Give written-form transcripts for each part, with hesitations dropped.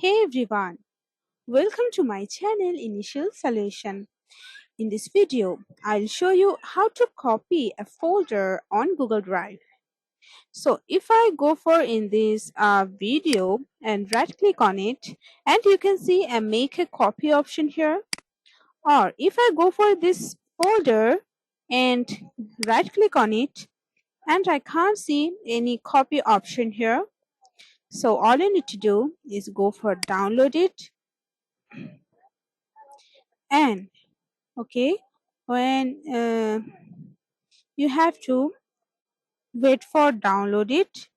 Hey everyone, welcome to my channel Initial Solution. In this video, I'll show you how to copy a folder on Google Drive. So if I go for in this video and right click on it, and you can see a make a copy option here, or if I go for this folder and right click on it, and I can't see any copy option here. So all you need to do is go for download it, and okay, when you have to wait for download it.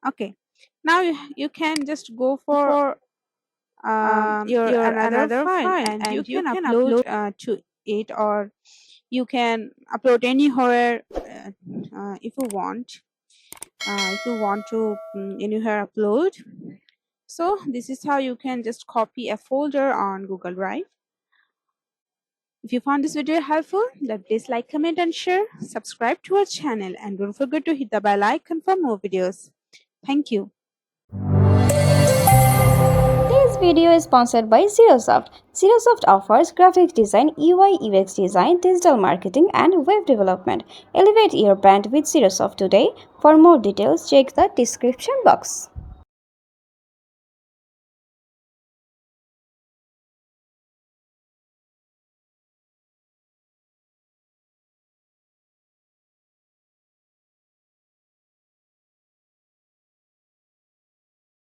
Okay, now you can just go for your another file, and you can upload to it, or you can upload anywhere if you want to anywhere upload. So this is how you can just copy a folder on Google Drive. If you found this video helpful, then please like, comment and share. Subscribe to our channel and don't forget to hit the bell icon for more videos. Thank you. This video is sponsored by Zerosoft. Zerosoft offers graphic design, UI UX design, digital marketing, and web development. Elevate your brand with Zerosoft today. For more details, check the description box.